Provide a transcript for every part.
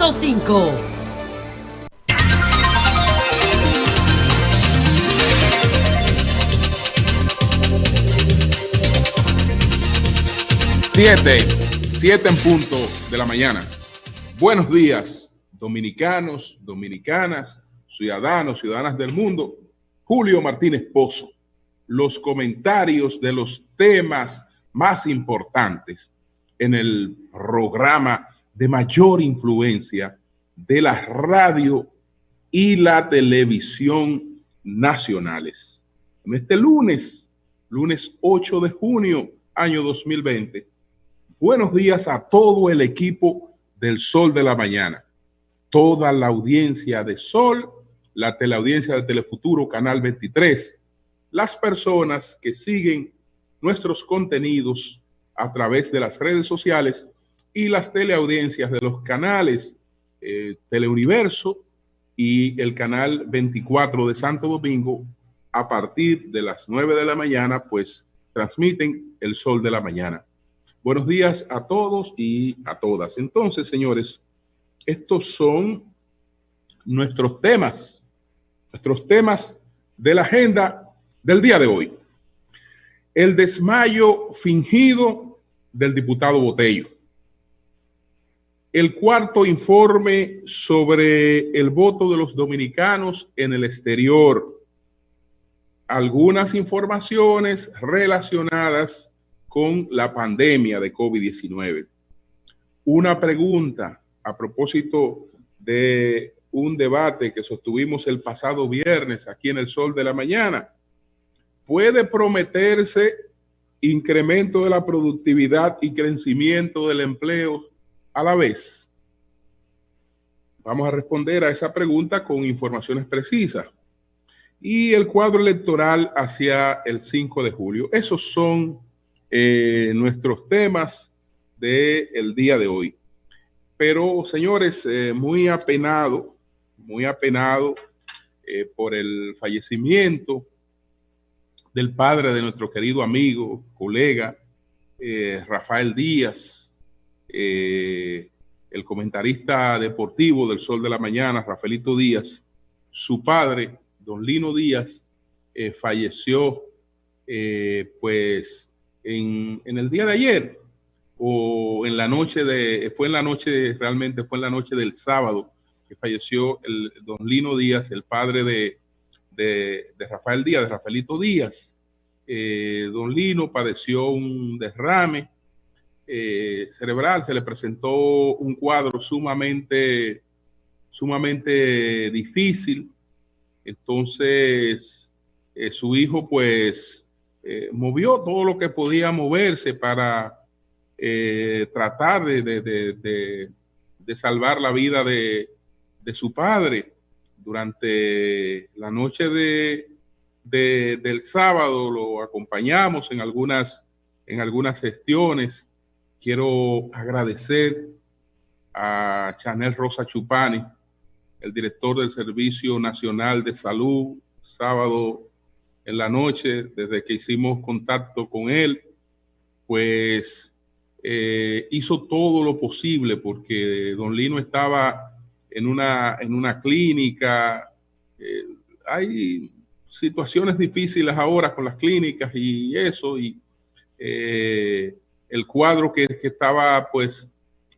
100.5. Siete en punto de la mañana. Buenos días, dominicanos, dominicanas, ciudadanos, ciudadanas del mundo. Julio Martínez Pozo. Los comentarios de los temas más importantes en el programa de mayor influencia de la radio y la televisión nacionales. En este lunes 8 de junio, año 2020, buenos días a todo el equipo del Sol de la Mañana, toda la audiencia de Sol, la teleaudiencia de Telefuturo, Canal 23, las personas que siguen nuestros contenidos a través de las redes sociales y las teleaudiencias de los canales Teleuniverso y el canal 24 de Santo Domingo. A partir de las 9 de la mañana, pues transmiten el Sol de la Mañana. Buenos días a todos y a todas. Entonces, señores, estos son nuestros temas de la agenda del día de hoy. El desmayo fingido del diputado Botello. El cuarto informe sobre el voto de los dominicanos en el exterior. Algunas informaciones relacionadas con la pandemia de COVID-19. Una pregunta a propósito de un debate que sostuvimos el pasado viernes aquí en el Sol de la Mañana. ¿Puede prometerse incremento de la productividad y crecimiento del empleo a la vez? Vamos a responder a esa pregunta con informaciones precisas. Y el cuadro electoral hacia el 5 de julio. Esos son nuestros temas del día de hoy. Pero, señores, muy apenado por el fallecimiento del padre de nuestro querido amigo, colega, Rafael Díaz, el comentarista deportivo del Sol de la Mañana, Rafaelito Díaz. Su padre, don Lino Díaz, falleció pues en el día de ayer, o en la noche realmente fue en la noche del sábado que falleció el don Lino Díaz, el padre de Rafael Díaz, de Rafaelito Díaz. Don Lino padeció un derrame cerebral, se le presentó un cuadro sumamente difícil. Entonces, su hijo pues movió todo lo que podía moverse para tratar de salvar la vida de su padre. Durante la noche del sábado lo acompañamos en algunas gestiones. Quiero agradecer a Chanel Rosa Chupani, el director del Servicio Nacional de Salud, sábado en la noche, desde que hicimos contacto con él, pues hizo todo lo posible porque don Lino estaba en una clínica. Hay situaciones difíciles ahora con las clínicas y eso, y el cuadro que estaba, pues,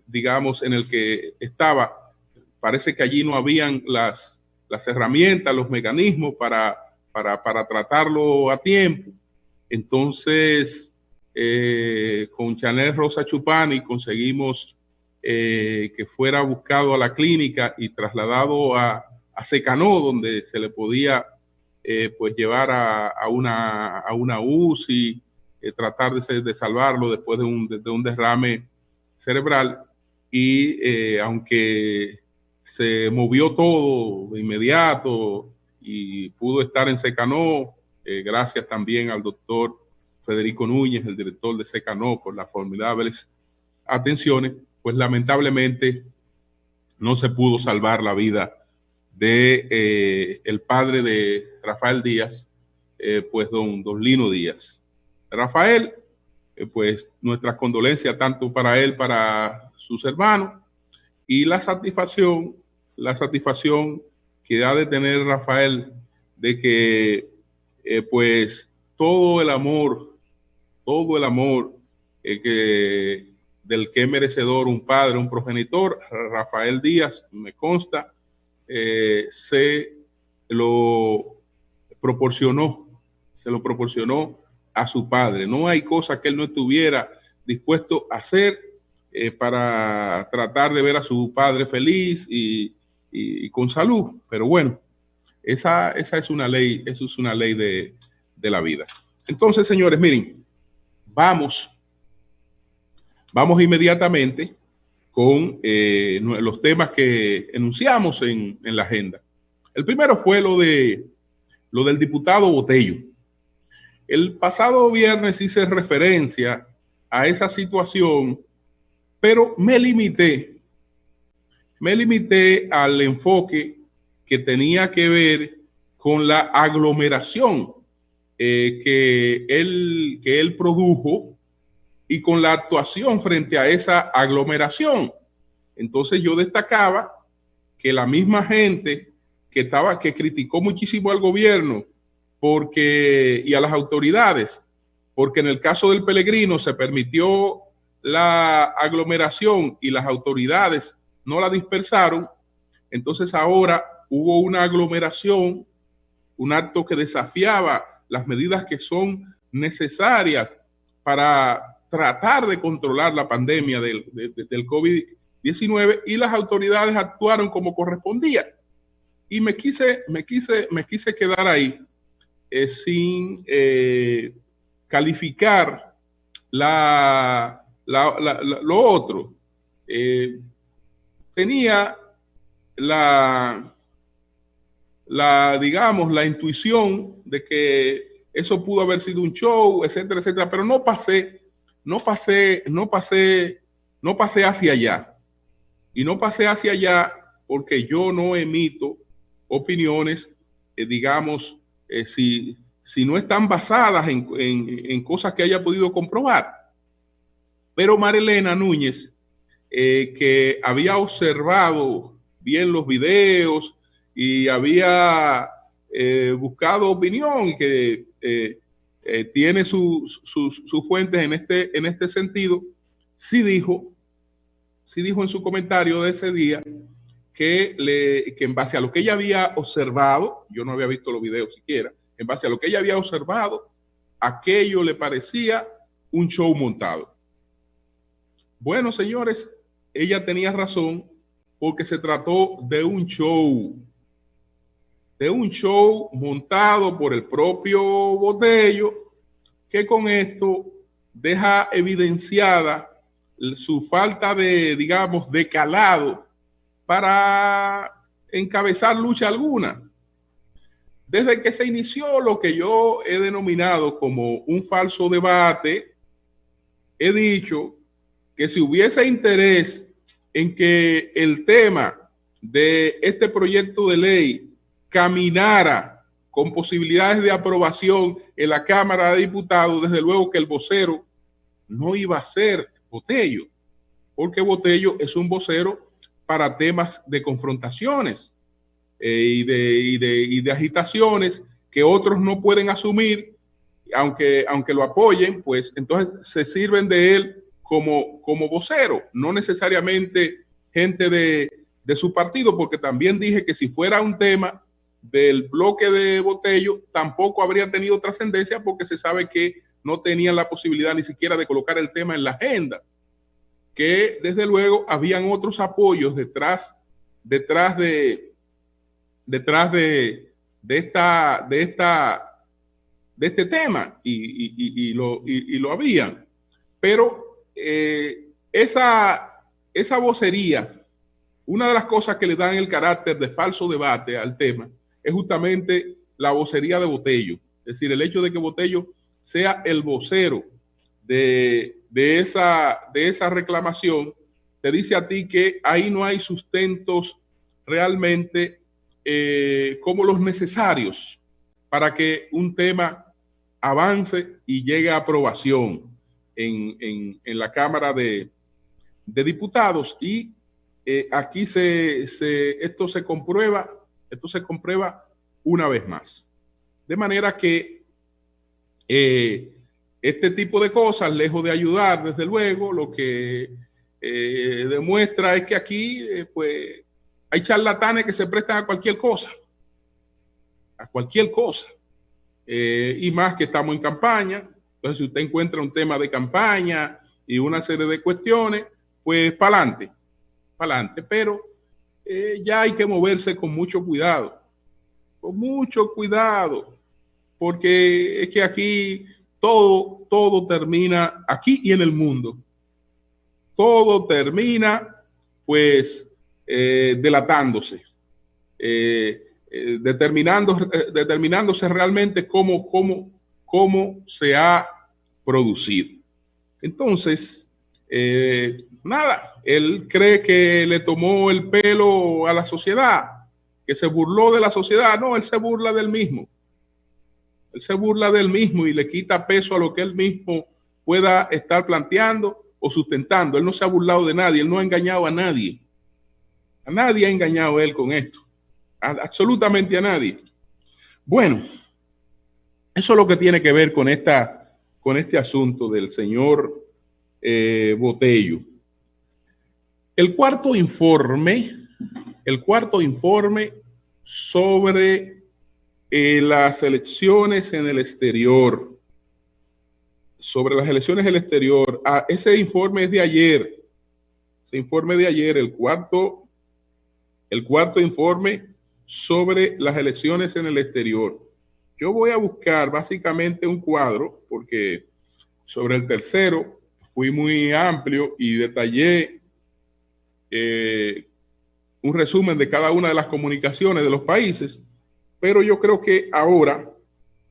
digamos, en el que estaba, parece que allí no habían las herramientas, los mecanismos para tratarlo a tiempo. Entonces, con Chanel Rosa Chupani conseguimos que fuera buscado a la clínica y trasladado a Secanó, donde se le podía pues llevar a una UCI, tratar de salvarlo después de un derrame cerebral. Y aunque se movió todo de inmediato y pudo estar en Secanó, gracias también al doctor Federico Núñez, el director de Secanó, por las formidables atenciones, pues lamentablemente no se pudo salvar la vida de el padre de Rafael Díaz, pues don Lino Díaz. Rafael, pues nuestras condolencias tanto para él, para sus hermanos, y la satisfacción que ha de tener Rafael de que pues todo el amor del que es merecedor un padre, un progenitor, Rafael Díaz, me consta, se lo proporcionó a su padre. No hay cosa que él no estuviera dispuesto a hacer para tratar de ver a su padre feliz y con salud. Pero bueno, esa es una ley, eso es una ley de la vida. Entonces, señores, miren, vamos inmediatamente con los temas que enunciamos en la agenda. El primero fue lo del diputado Botello. El pasado viernes hice referencia a esa situación, pero me limité al enfoque que tenía que ver con la aglomeración que él produjo y con la actuación frente a esa aglomeración. Entonces yo destacaba que la misma gente que criticó muchísimo al gobierno y a las autoridades, porque en el caso del Peregrino se permitió la aglomeración y las autoridades no la dispersaron, entonces ahora hubo una aglomeración, un acto que desafiaba las medidas que son necesarias para tratar de controlar la pandemia del COVID-19 y las autoridades actuaron como correspondía. Y me quise quedar ahí sin calificar lo otro. Tenía digamos, la intuición de que eso pudo haber sido un show, etcétera, etcétera, pero no pasé hacia allá. Y no pasé hacia allá porque yo no emito opiniones, digamos, si no están basadas en cosas que haya podido comprobar. Pero Marilena Núñez, que había observado bien los videos y había buscado opinión y que tiene sus fuentes en este sentido, sí dijo en su comentario de ese día que en base a lo que ella había observado, yo no había visto los videos siquiera, en base a lo que ella había observado, aquello le parecía un show montado. Bueno, señores, ella tenía razón porque se trató de un show montado por el propio Botello, que con esto deja evidenciada su falta de, digamos, de calado para encabezar lucha alguna. Desde que se inició lo que yo he denominado como un falso debate, he dicho que si hubiese interés en que el tema de este proyecto de ley caminara con posibilidades de aprobación en la Cámara de Diputados, desde luego que el vocero no iba a ser Botello, porque Botello es un vocero para temas de confrontaciones y de agitaciones que otros no pueden asumir, aunque lo apoyen, pues entonces se sirven de él como vocero, no necesariamente gente de su partido, porque también dije que si fuera un tema del bloque de Botello, tampoco habría tenido trascendencia porque se sabe que no tenían la posibilidad ni siquiera de colocar el tema en la agenda, que desde luego habían otros apoyos detrás de este tema y lo habían. Pero esa vocería, una de las cosas que le dan el carácter de falso debate al tema es justamente la vocería de Botello. Es decir, el hecho de que Botello sea el vocero de esa reclamación, te dice a ti que ahí no hay sustentos realmente como los necesarios para que un tema avance y llegue a aprobación en la Cámara de Diputados. Y aquí esto se comprueba una vez más. De manera que este tipo de cosas, lejos de ayudar, desde luego, lo que demuestra es que aquí pues hay charlatanes que se prestan a cualquier cosa. Y más que estamos en campaña. Entonces, si usted encuentra un tema de campaña y una serie de cuestiones, pues para adelante. Pero ya hay que moverse con mucho cuidado, porque es que aquí todo termina, aquí y en el mundo, todo termina pues delatándose, determinándose realmente cómo se ha producido. Entonces, nada, él cree que le tomó el pelo a la sociedad, que se burló de la sociedad. No, él se burla del mismo. Él se burla del mismo y le quita peso a lo que él mismo pueda estar planteando o sustentando. Él no se ha burlado de nadie, él no ha engañado a nadie. A nadie ha engañado él con esto. Absolutamente a nadie. Bueno, eso es lo que tiene que ver con este asunto del señor Botello. El cuarto informe sobre las elecciones en el exterior. Sobre las elecciones en el exterior. Ese informe es de ayer. Ese informe de ayer, el cuarto informe sobre las elecciones en el exterior. Yo voy a buscar básicamente un cuadro, porque sobre el tercero fui muy amplio y detallé un resumen de cada una de las comunicaciones de los países, pero yo creo que ahora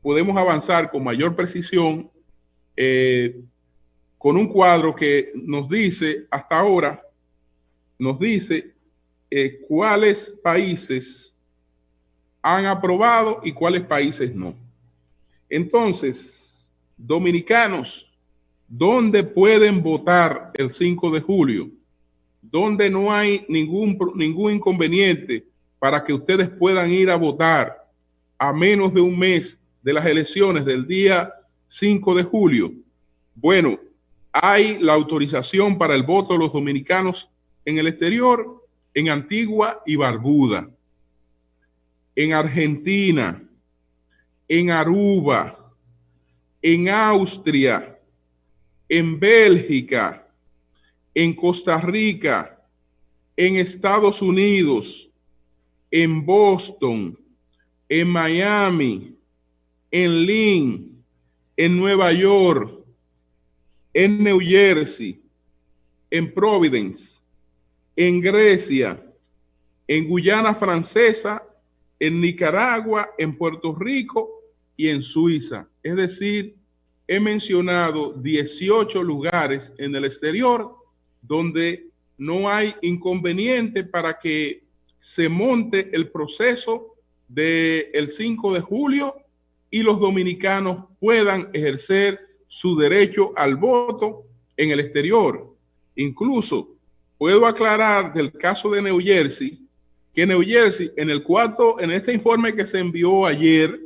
podemos avanzar con mayor precisión con un cuadro que nos dice, hasta ahora, cuáles países han aprobado y cuáles países no. Entonces, dominicanos, ¿dónde pueden votar el 5 de julio? ¿Dónde no hay ningún inconveniente para que ustedes puedan ir a votar a menos de un mes de las elecciones del día 5 de julio? Bueno, hay la autorización para el voto de los dominicanos en el exterior, en Antigua y Barbuda, en Argentina, en Aruba, en Austria, en Bélgica, en Costa Rica, en Estados Unidos, en Boston, en Miami, en Lynn, en Nueva York, en New Jersey, en Providence, en Grecia, en Guyana Francesa, en Nicaragua, en Puerto Rico y en Suiza. Es decir, he mencionado 18 lugares en el exterior donde no hay inconveniente para que se monte el proceso del 5 de julio y los dominicanos puedan ejercer su derecho al voto en el exterior. Incluso puedo aclarar del caso de New Jersey, que New Jersey en este informe que se envió ayer,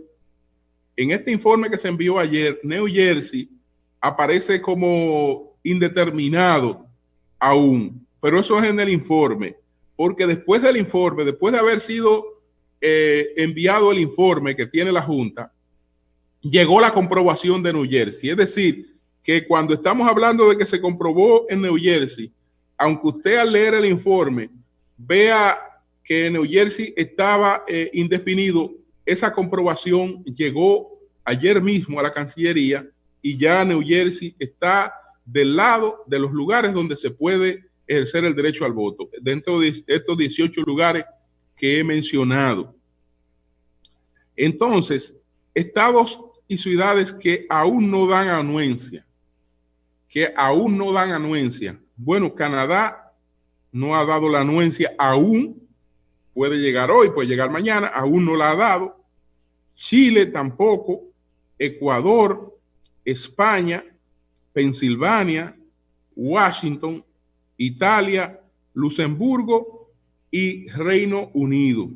New Jersey aparece como indeterminado aún, pero eso es en el informe, porque después de haber sido enviado el informe que tiene la Junta, llegó la comprobación de New Jersey. Es decir, que cuando estamos hablando de que se comprobó en New Jersey, aunque usted al leer el informe vea que New Jersey estaba indefinido, esa comprobación llegó ayer mismo a la Cancillería y ya New Jersey está del lado de los lugares donde se puede ejercer el derecho al voto, dentro de estos 18 lugares que he mencionado. Entonces, estados y ciudades que aún no dan anuencia. Bueno, Canadá no ha dado la anuencia aún, puede llegar hoy, puede llegar mañana, aún no la ha dado. Chile tampoco, Ecuador, España, Pensilvania, Washington, Italia, Luxemburgo y Reino Unido.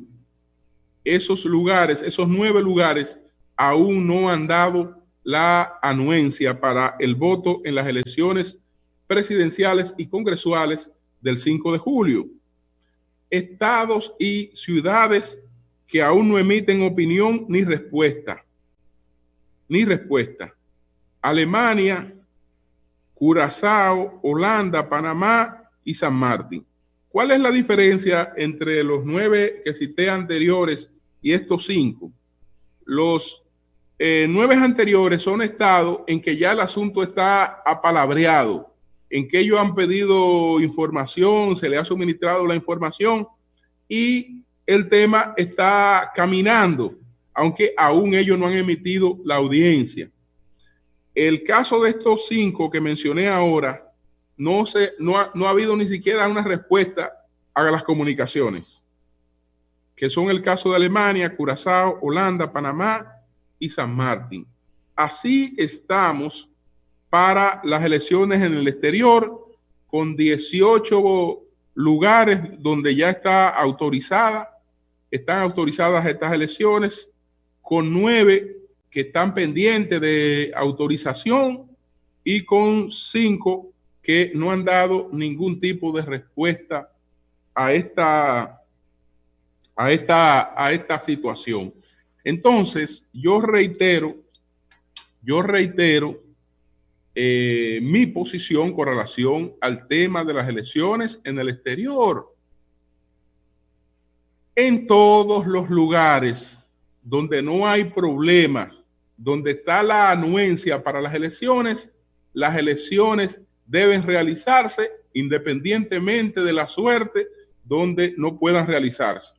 Esos lugares, esos 9 lugares, aún no han dado la anuencia para el voto en las elecciones presidenciales y congresuales del 5 de julio. Estados y ciudades que aún no emiten opinión ni respuesta. Alemania, Curazao, Holanda, Panamá y San Martín. ¿Cuál es la diferencia entre los 9 que cité anteriores y estos 5? Los 9 anteriores son estados en que ya el asunto está apalabreado, en que ellos han pedido información, se le ha suministrado la información y el tema está caminando, aunque aún ellos no han emitido la audiencia. El caso de estos 5 que mencioné ahora, no ha habido ni siquiera una respuesta a las comunicaciones, que son el caso de Alemania, Curazao, Holanda, Panamá y San Martín. Así estamos para las elecciones en el exterior, con 18 lugares donde ya están autorizadas estas elecciones, con 9 que están pendientes de autorización y con 5 que no han dado ningún tipo de respuesta a esta situación. Entonces, yo reitero mi posición con relación al tema de las elecciones en el exterior. En todos los lugares donde no hay problema, donde está la anuencia para las elecciones deben realizarse independientemente de la suerte donde no puedan realizarse.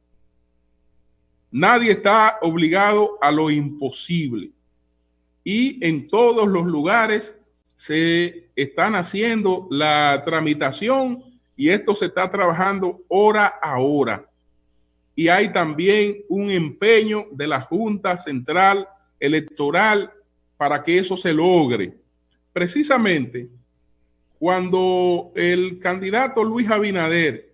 Nadie está obligado a lo imposible. Y en todos los lugares se están haciendo la tramitación y esto se está trabajando hora a hora. Y hay también un empeño de la Junta Central Electoral para que eso se logre. Precisamente cuando el candidato Luis Abinader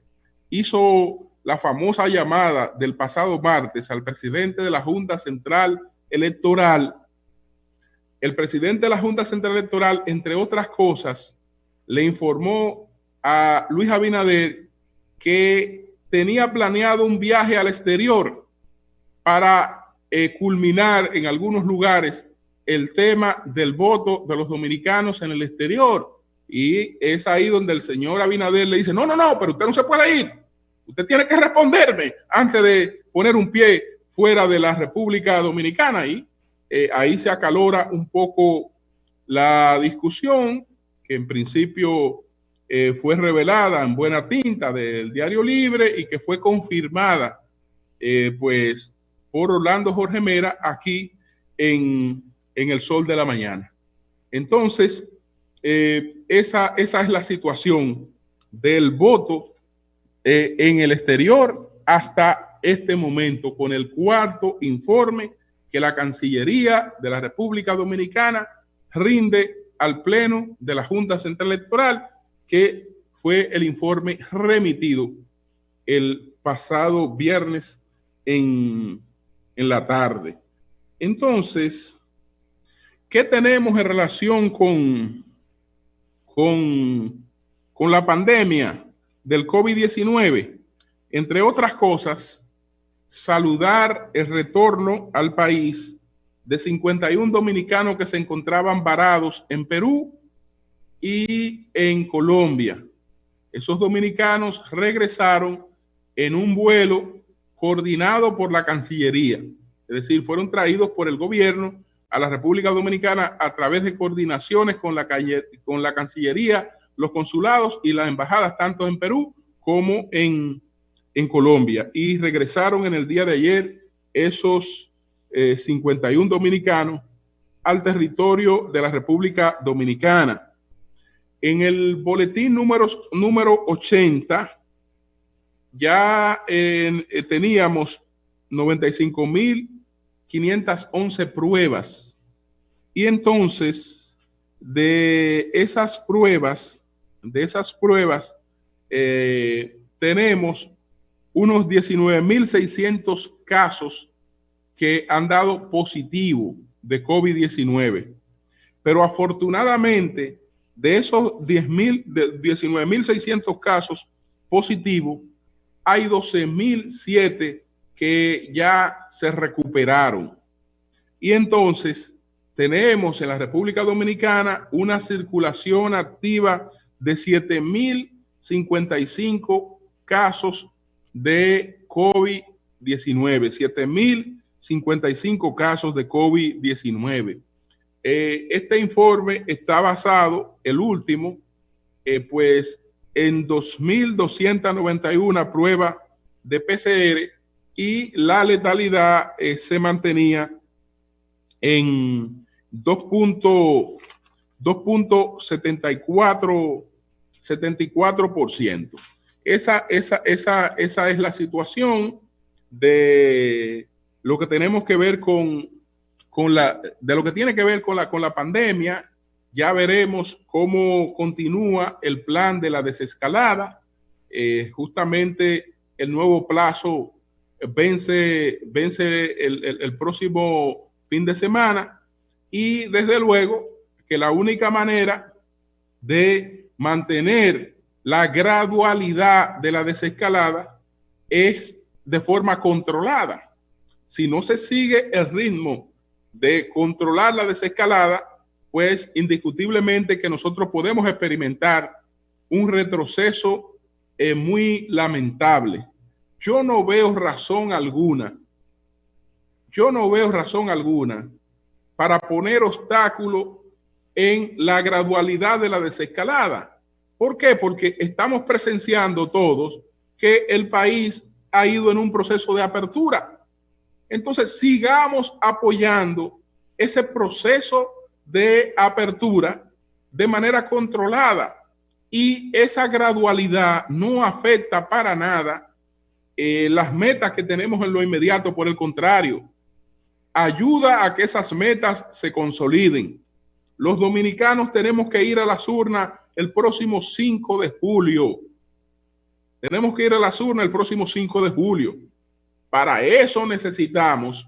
hizo la famosa llamada del pasado martes al presidente de la Junta Central Electoral, el presidente de la Junta Central Electoral, entre otras cosas, le informó a Luis Abinader que tenía planeado un viaje al exterior para culminar en algunos lugares el tema del voto de los dominicanos en el exterior. Y es ahí donde el señor Abinader le dice, no, pero usted no se puede ir. Usted tiene que responderme antes de poner un pie fuera de la República Dominicana. Y ahí se acalora un poco la discusión, que en principio fue revelada en buena tinta del Diario Libre y que fue confirmada pues por Orlando Jorge Mera aquí en El Sol de la Mañana. Entonces, esa es la situación del voto en el exterior hasta este momento, con el 4º informe que la Cancillería de la República Dominicana rinde al Pleno de la Junta Central Electoral, que fue el informe remitido el pasado viernes en la tarde. Entonces, ¿qué tenemos en relación con la pandemia del COVID-19? Entre otras cosas, saludar el retorno al país de 51 dominicanos que se encontraban varados en Perú y en Colombia. Esos dominicanos regresaron en un vuelo coordinado por la Cancillería, es decir, fueron traídos por el gobierno a la República Dominicana a través de coordinaciones con la Cancillería, los consulados y las embajadas, tanto en Perú como en Colombia. Y regresaron en el día de ayer esos 51 dominicanos al territorio de la República Dominicana. En el boletín número 80 ya teníamos 95.511 pruebas. Y entonces, de esas pruebas, tenemos unos 19.600 casos que han dado positivo de COVID-19. Pero afortunadamente, de esos 19.600 casos positivos, hay 12.007 que ya se recuperaron. Y entonces tenemos en la República Dominicana una circulación activa de 7.055 casos de COVID-19, 7.055 casos de COVID-19. Este informe está basado, el último, pues en 2.291 pruebas de PCR y la letalidad se mantenía en 2.74%. Esa es la situación de lo que tenemos que ver de lo que tiene que ver con la pandemia. Ya veremos cómo continúa el plan de la desescalada. Justamente el nuevo plazo vence el próximo fin de semana, y desde luego que la única manera de mantener la gradualidad de la desescalada es de forma controlada. Si no se sigue el ritmo de controlar la desescalada, pues indiscutiblemente que nosotros podemos experimentar un retroceso muy lamentable. Yo no veo razón alguna para poner obstáculos en la gradualidad de la desescalada. ¿Por qué? Porque estamos presenciando todos que el país ha ido en un proceso de apertura. Entonces, sigamos apoyando ese proceso de apertura de manera controlada, y esa gradualidad no afecta para nada las metas que tenemos en lo inmediato. Por el contrario, ayuda a que esas metas se consoliden. Los dominicanos tenemos que ir a las urnas el próximo 5 de julio. Tenemos que ir a las urnas el próximo 5 de julio. Para eso necesitamos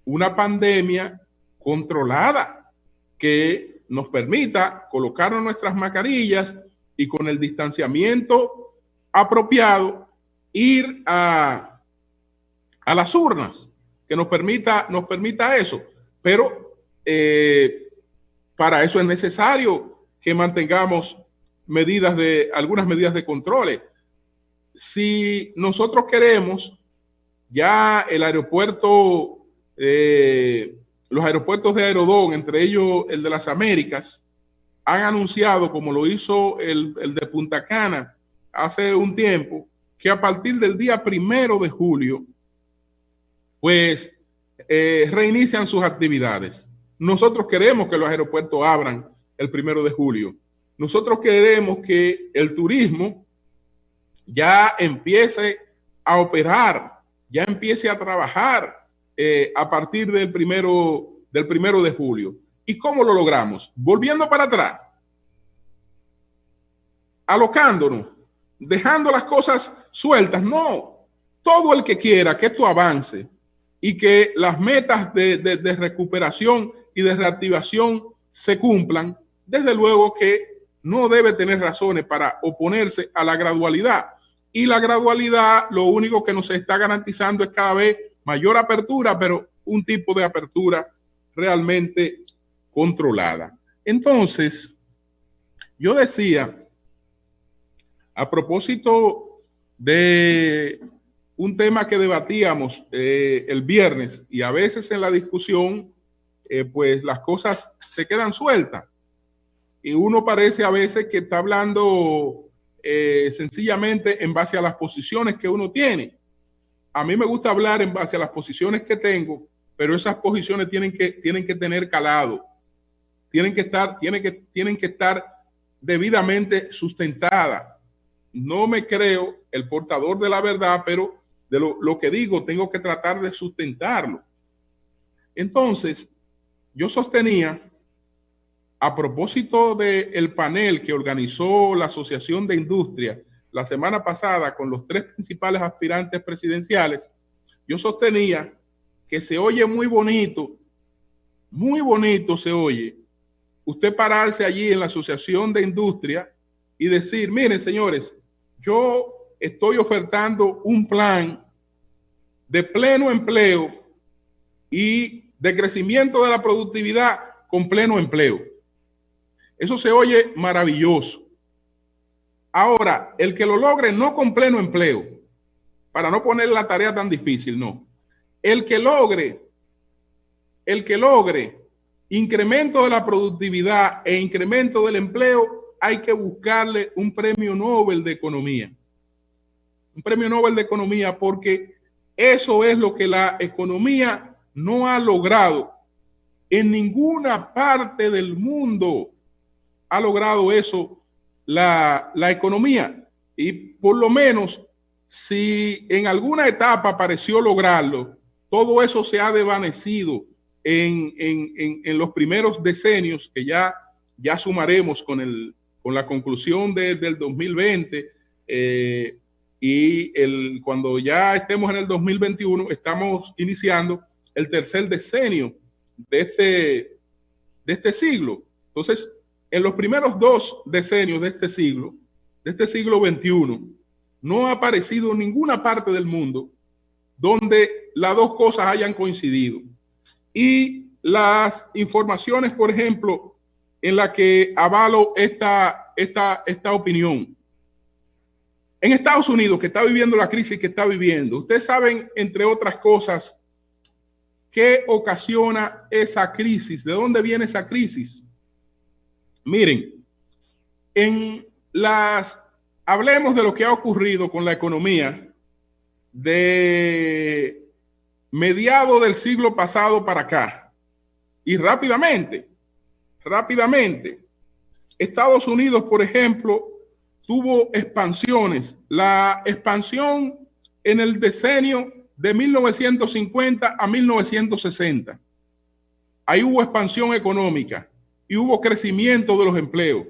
una pandemia controlada que nos permita colocarnos nuestras mascarillas y con el distanciamiento apropiado ir a las urnas, que nos permita eso. Pero para eso es necesario que mantengamos algunas medidas de control. Si nosotros queremos, ya el aeropuerto, los aeropuertos de Aerodón, entre ellos el de las Américas, han anunciado, como lo hizo el de Punta Cana hace un tiempo, que a partir del día 1 de julio, pues reinician sus actividades. Nosotros queremos que los aeropuertos abran el 1 de julio. Nosotros queremos que el turismo ya empiece a operar, ya empiece a trabajar a partir del primero de julio. ¿Y cómo lo logramos? Volviendo para atrás, alocándonos, dejando las cosas sueltas. No, todo el que quiera que esto avance y que las metas de recuperación y de reactivación se cumplan, desde luego que no debe tener razones para oponerse a la gradualidad. Y la gradualidad lo único que nos está garantizando es cada vez mayor apertura, pero un tipo de apertura realmente controlada. Entonces, yo decía, a propósito de un tema que debatíamos el viernes, y a veces en la discusión, pues las cosas se quedan sueltas y uno parece a veces que está hablando sencillamente en base a las posiciones que uno tiene. A mí me gusta hablar en base a las posiciones que tengo, pero esas posiciones tienen que tener calado, tienen que estar debidamente sustentadas. No me creo el portador de la verdad, pero de lo que digo tengo que tratar de sustentarlo. Entonces, yo sostenía, a propósito del panel que organizó la Asociación de Industria la semana pasada con los tres principales aspirantes presidenciales, yo sostenía que se oye muy bonito se oye usted pararse allí en la Asociación de Industria y decir, miren señores, yo estoy ofertando un plan de pleno empleo y de crecimiento de la productividad con pleno empleo. Eso se oye maravilloso. Ahora, el que lo logre no con pleno empleo, para no poner la tarea tan difícil, no. El que logre incremento de la productividad e incremento del empleo, hay que buscarle un premio Nobel de Economía. Un premio Nobel de Economía, porque eso es lo que la economía no ha logrado. En ninguna parte del mundo ha logrado eso la economía. Y por lo menos, si en alguna etapa pareció lograrlo, todo eso se ha desvanecido en los primeros decenios, que ya sumaremos con la conclusión del 2020, cuando ya estemos en el 2021, estamos iniciando el tercer decenio de este siglo. Entonces, en los primeros dos decenios de este siglo XXI, no ha aparecido en ninguna parte del mundo donde las dos cosas hayan coincidido. Y las informaciones, por ejemplo, en la que avalo esta opinión. En Estados Unidos, que está viviendo la crisis que está viviendo, ustedes saben, entre otras cosas, qué ocasiona esa crisis, de dónde viene esa crisis. Miren, hablemos de lo que ha ocurrido con la economía de mediados del siglo pasado para acá. Y rápidamente, Estados Unidos, por ejemplo, tuvo expansiones. La expansión en el decenio de 1950 a 1960. Ahí hubo expansión económica y hubo crecimiento de los empleos.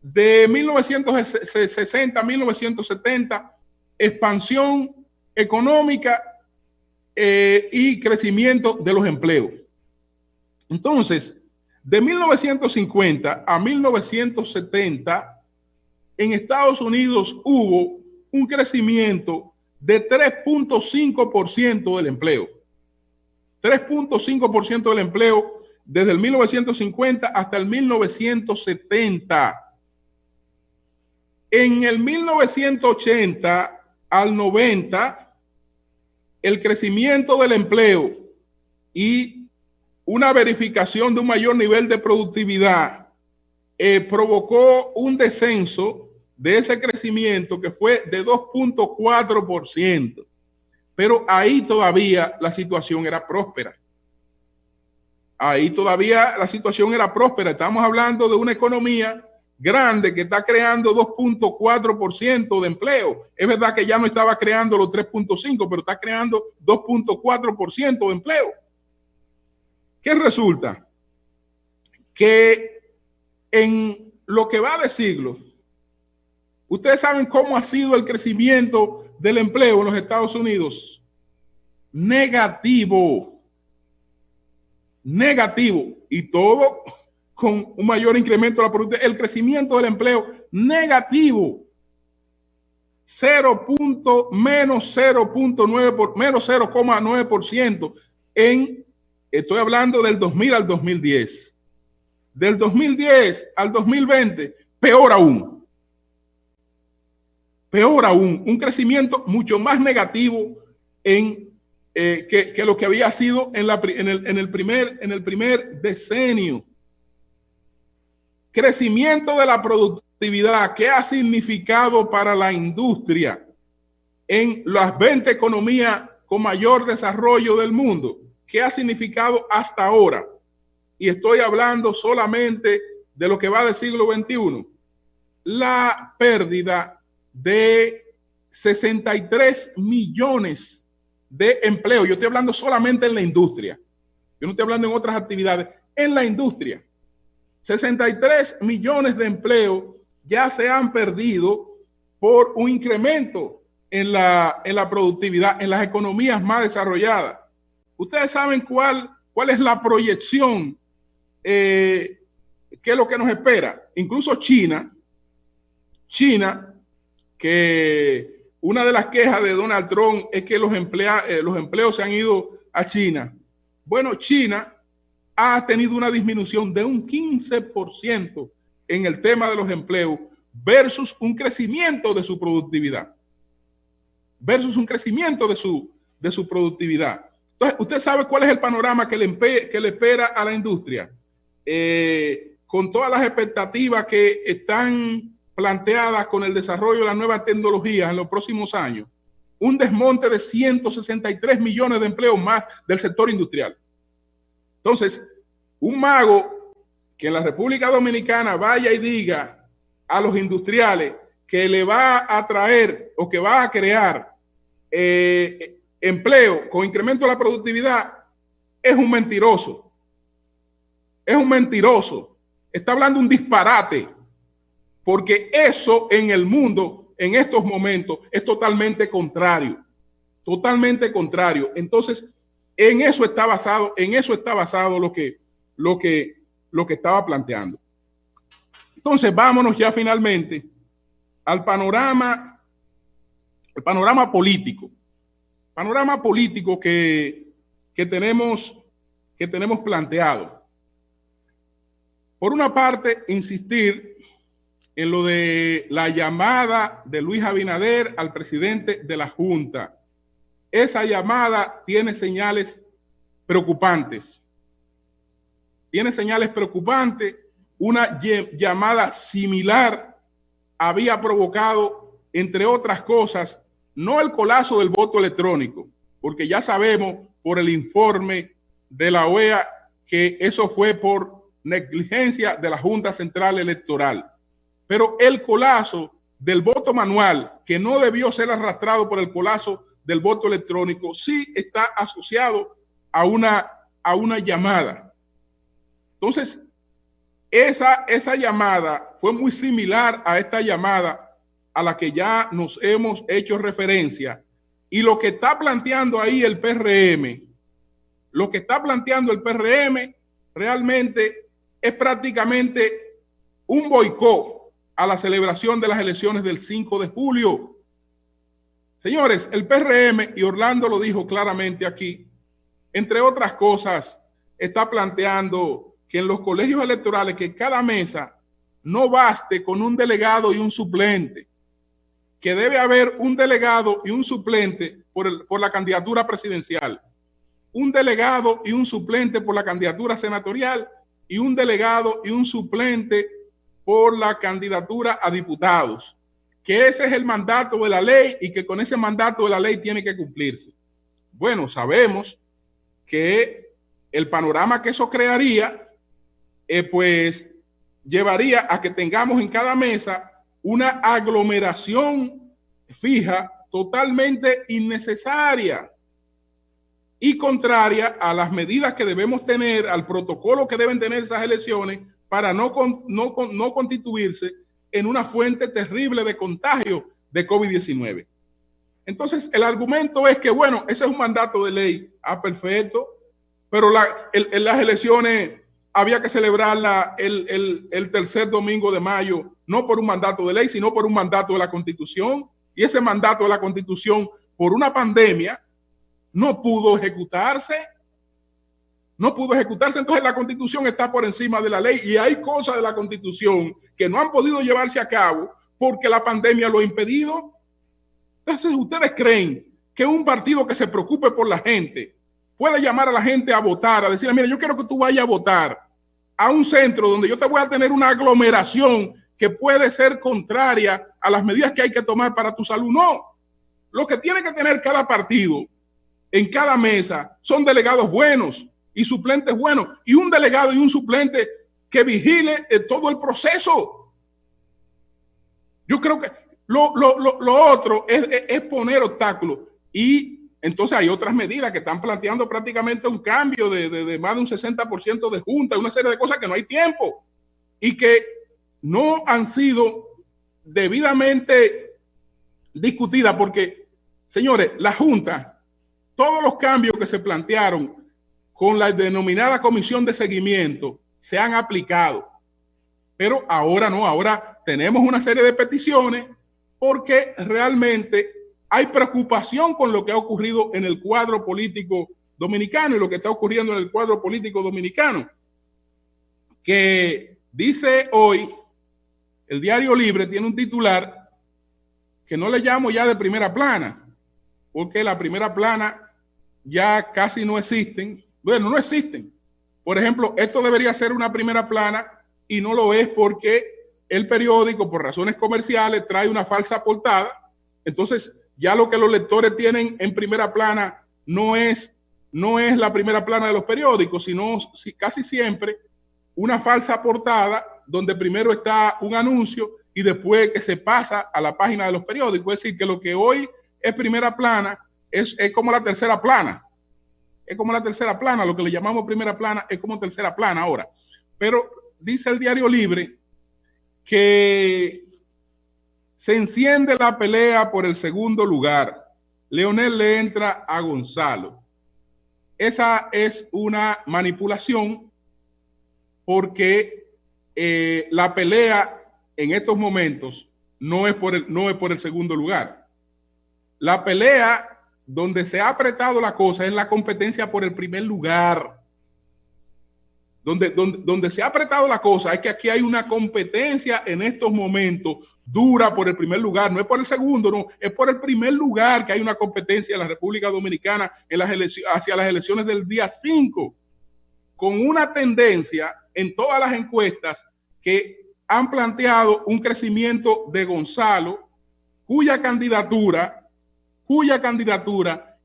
De 1960 a 1970, expansión económica y crecimiento de los empleos. Entonces, de 1950 a 1970, en Estados Unidos hubo un crecimiento de 3.5% del empleo. 3.5% del empleo desde el 1950 hasta el 1970. En el 1980 al 90, el crecimiento del empleo y una verificación de un mayor nivel de productividad provocó un descenso de ese crecimiento que fue de 2.4%. Pero ahí todavía la situación era próspera. Estamos hablando de una economía grande que está creando 2.4% de empleo. Es verdad que ya no estaba creando los 3.5, pero está creando 2.4% de empleo. ¿Qué resulta? Que en lo que va de siglo, ustedes saben cómo ha sido el crecimiento del empleo en los Estados Unidos. Negativo. Y todo con un mayor incremento de la productividad. El crecimiento del empleo negativo. Menos 0.9%. Estoy hablando del 2000 al 2010. Del 2010 al 2020, peor aún. Un crecimiento mucho más negativo que lo que había sido en el primer decenio. Crecimiento de la productividad. ¿Qué ha significado para la industria en las 20 economías con mayor desarrollo del mundo? ¿Qué ha significado hasta ahora? Y estoy hablando solamente de lo que va del siglo XXI. La pérdida de 63 millones de empleo. Yo estoy hablando solamente en la industria. Yo no estoy hablando en otras actividades. En la industria. 63 millones de empleos ya se han perdido por un incremento en la productividad, en las economías más desarrolladas. Ustedes saben cuál es la proyección, qué es lo que nos espera. Incluso China, que una de las quejas de Donald Trump es que los empleos se han ido a China. Bueno, China ha tenido una disminución de un 15% en el tema de los empleos versus un crecimiento de su productividad. Entonces, usted sabe cuál es el panorama que le espera a la industria. Con todas las expectativas que están planteadas con el desarrollo de las nuevas tecnologías en los próximos años, un desmonte de 163 millones de empleos más del sector industrial. Entonces, un mago que en la República Dominicana vaya y diga a los industriales que le va a traer o que va a crear empleo con incremento de la productividad, es un mentiroso. Está hablando un disparate, porque eso en el mundo en estos momentos es totalmente contrario. Entonces, en eso está basado lo que estaba planteando. Entonces, vámonos ya finalmente al panorama político. Panorama político que tenemos planteado. Por una parte, insistir en lo de la llamada de Luis Abinader al presidente de la Junta. Esa llamada tiene señales preocupantes. Una llamada similar había provocado, entre otras cosas, no el colapso del voto electrónico, porque ya sabemos por el informe de la OEA que eso fue por negligencia de la Junta Central Electoral. Pero el colapso del voto manual, que no debió ser arrastrado por el colapso del voto electrónico, sí está asociado a una llamada. Entonces, esa llamada fue muy similar a esta llamada a la que ya nos hemos hecho referencia. Y lo que está planteando ahí el PRM, realmente es prácticamente un boicot a la celebración de las elecciones del 5 de julio. Señores, el PRM, y Orlando lo dijo claramente aquí, entre otras cosas, está planteando que en los colegios electorales, que cada mesa no baste con un delegado y un suplente, que debe haber un delegado y un suplente por la candidatura presidencial, un delegado y un suplente por la candidatura senatorial y un delegado y un suplente por la candidatura a diputados, que ese es el mandato de la ley y que con ese mandato de la ley tiene que cumplirse. Bueno, sabemos que el panorama que eso crearía, pues llevaría a que tengamos en cada mesa una aglomeración fija totalmente innecesaria y contraria a las medidas que debemos tener, al protocolo que deben tener esas elecciones para no constituirse en una fuente terrible de contagio de COVID-19. Entonces, el argumento es que, bueno, ese es un mandato de ley. Ah, perfecto. Pero las elecciones había que celebrarla el tercer domingo de mayo, no por un mandato de ley, sino por un mandato de la Constitución. Y ese mandato de la Constitución, por una pandemia, no pudo ejecutarse. Entonces la Constitución está por encima de la ley y hay cosas de la Constitución que no han podido llevarse a cabo porque la pandemia lo ha impedido. Entonces, ¿ustedes creen que un partido que se preocupe por la gente puede llamar a la gente a votar, a decirle, mira, yo quiero que tú vayas a votar a un centro donde yo te voy a tener una aglomeración que puede ser contraria a las medidas que hay que tomar para tu salud? No. Lo que tiene que tener cada partido en cada mesa son delegados buenos y suplentes buenos, y un delegado y un suplente que vigile todo el proceso. Yo creo que lo otro es poner obstáculos, y entonces hay otras medidas que están planteando prácticamente un cambio de más de un 60% de junta, una serie de cosas que no hay tiempo y que no han sido debidamente discutida porque, señores, la Junta, todos los cambios que se plantearon con la denominada comisión de seguimiento se han aplicado. Pero ahora no, ahora tenemos una serie de peticiones porque realmente hay preocupación con lo que ha ocurrido en el cuadro político dominicano y lo que está ocurriendo en el cuadro político dominicano. Que dice hoy, el Diario Libre tiene un titular que no le llamo ya de primera plana, porque la primera plana ya casi no existen. Bueno, no existen. Por ejemplo, esto debería ser una primera plana y no lo es porque el periódico, por razones comerciales, trae una falsa portada. Entonces, ya lo que los lectores tienen en primera plana no es la primera plana de los periódicos, sino casi siempre una falsa portada donde primero está un anuncio y después que se pasa a la página de los periódicos. Es decir, que lo que hoy es primera plana es como la tercera plana. Es como la tercera plana, lo que le llamamos primera plana es como tercera plana ahora. Pero dice el Diario Libre que se enciende la pelea por el segundo lugar. Leonel le entra a Gonzalo. Esa es una manipulación porque la pelea en estos momentos no es por el segundo lugar. La pelea donde se ha apretado la cosa es la competencia por el primer lugar. Donde se ha apretado la cosa es que aquí hay una competencia en estos momentos dura por el primer lugar, no es por el segundo, no, es por el primer lugar que hay una competencia en la República Dominicana hacia las elecciones del día 5, con una tendencia en todas las encuestas que han planteado un crecimiento de Gonzalo, cuya candidatura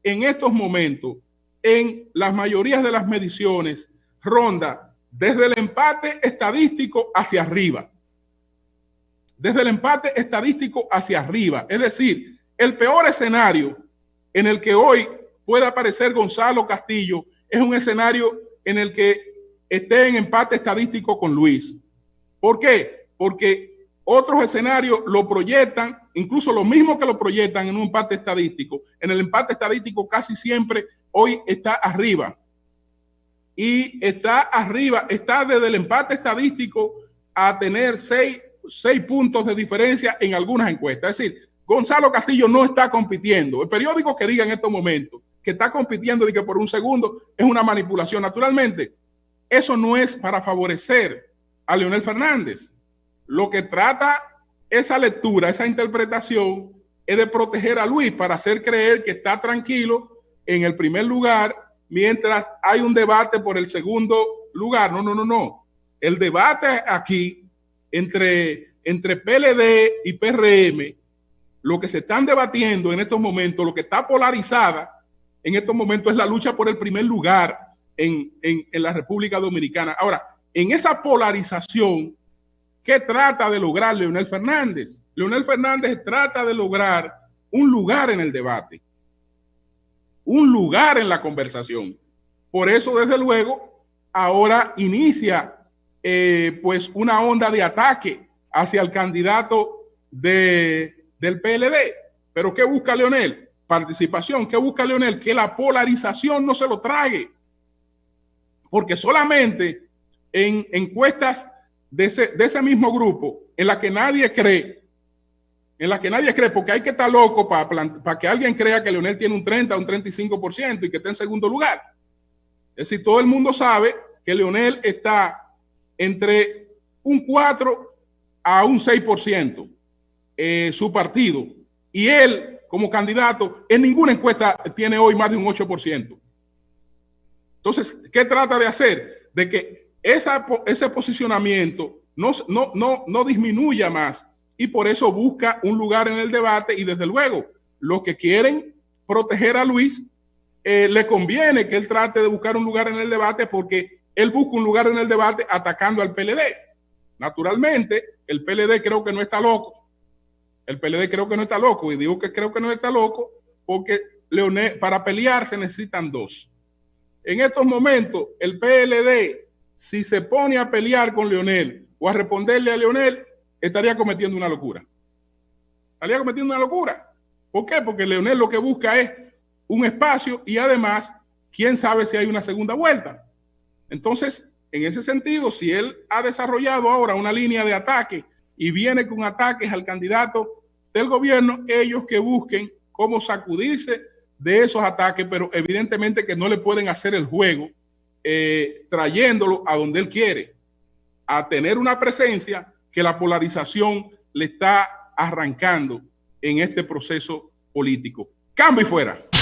en estos momentos, en las mayorías de las mediciones, ronda desde el empate estadístico hacia arriba. Desde el empate estadístico hacia arriba. Es decir, el peor escenario en el que hoy puede aparecer Gonzalo Castillo es un escenario en el que esté en empate estadístico con Luis. ¿Por qué? Porque otros escenarios lo proyectan, incluso los mismos que lo proyectan en un empate estadístico. En el empate estadístico casi siempre hoy está arriba. Y está arriba, está desde el empate estadístico a tener 6 puntos de diferencia en algunas encuestas. Es decir, Gonzalo Castillo no está compitiendo. El periódico que diga en estos momentos que está compitiendo y que por un segundo es una manipulación. Naturalmente, eso no es para favorecer a Leonel Fernández. Lo que trata esa lectura, esa interpretación, es de proteger a Luis para hacer creer que está tranquilo en el primer lugar mientras hay un debate por el segundo lugar. No. El debate aquí entre PLD y PRM, lo que se están debatiendo en estos momentos, lo que está polarizada en estos momentos es la lucha por el primer lugar en la República Dominicana. Ahora, en esa polarización, ¿qué trata de lograr Leonel Fernández? Leonel Fernández trata de lograr un lugar en el debate, un lugar en la conversación. Por eso, desde luego, ahora inicia pues una onda de ataque hacia el candidato del PLD. ¿Pero qué busca Leonel? Participación. ¿Qué busca Leonel? Que la polarización no se lo trague. Porque solamente en encuestas de ese mismo grupo, en la que nadie cree, porque hay que estar loco para que alguien crea que Leonel tiene un 30 o un 35% y que está en segundo lugar. Es decir, todo el mundo sabe que Leonel está entre un 4 a un 6%, su partido. Y él, como candidato, en ninguna encuesta tiene hoy más de un 8%. Entonces, ¿qué trata de hacer? De que ese posicionamiento no disminuya más, y por eso busca un lugar en el debate. Y desde luego, los que quieren proteger a Luis, le conviene que él trate de buscar un lugar en el debate, porque él busca un lugar en el debate atacando al PLD. Naturalmente, el PLD creo que no está loco. El PLD creo que no está loco, y digo que creo que no está loco porque Leonel, para pelear se necesitan dos. En estos momentos, el PLD, si se pone a pelear con Leonel o a responderle a Leonel, estaría cometiendo una locura. Estaría cometiendo una locura. ¿Por qué? Porque Leonel lo que busca es un espacio y además, quién sabe si hay una segunda vuelta. Entonces, en ese sentido, si él ha desarrollado ahora una línea de ataque y viene con ataques al candidato del gobierno, ellos que busquen cómo sacudirse de esos ataques, pero evidentemente que no le pueden hacer el juego trayéndolo a donde él quiere, a tener una presencia que la polarización le está arrancando en este proceso político. Cambio y fuera.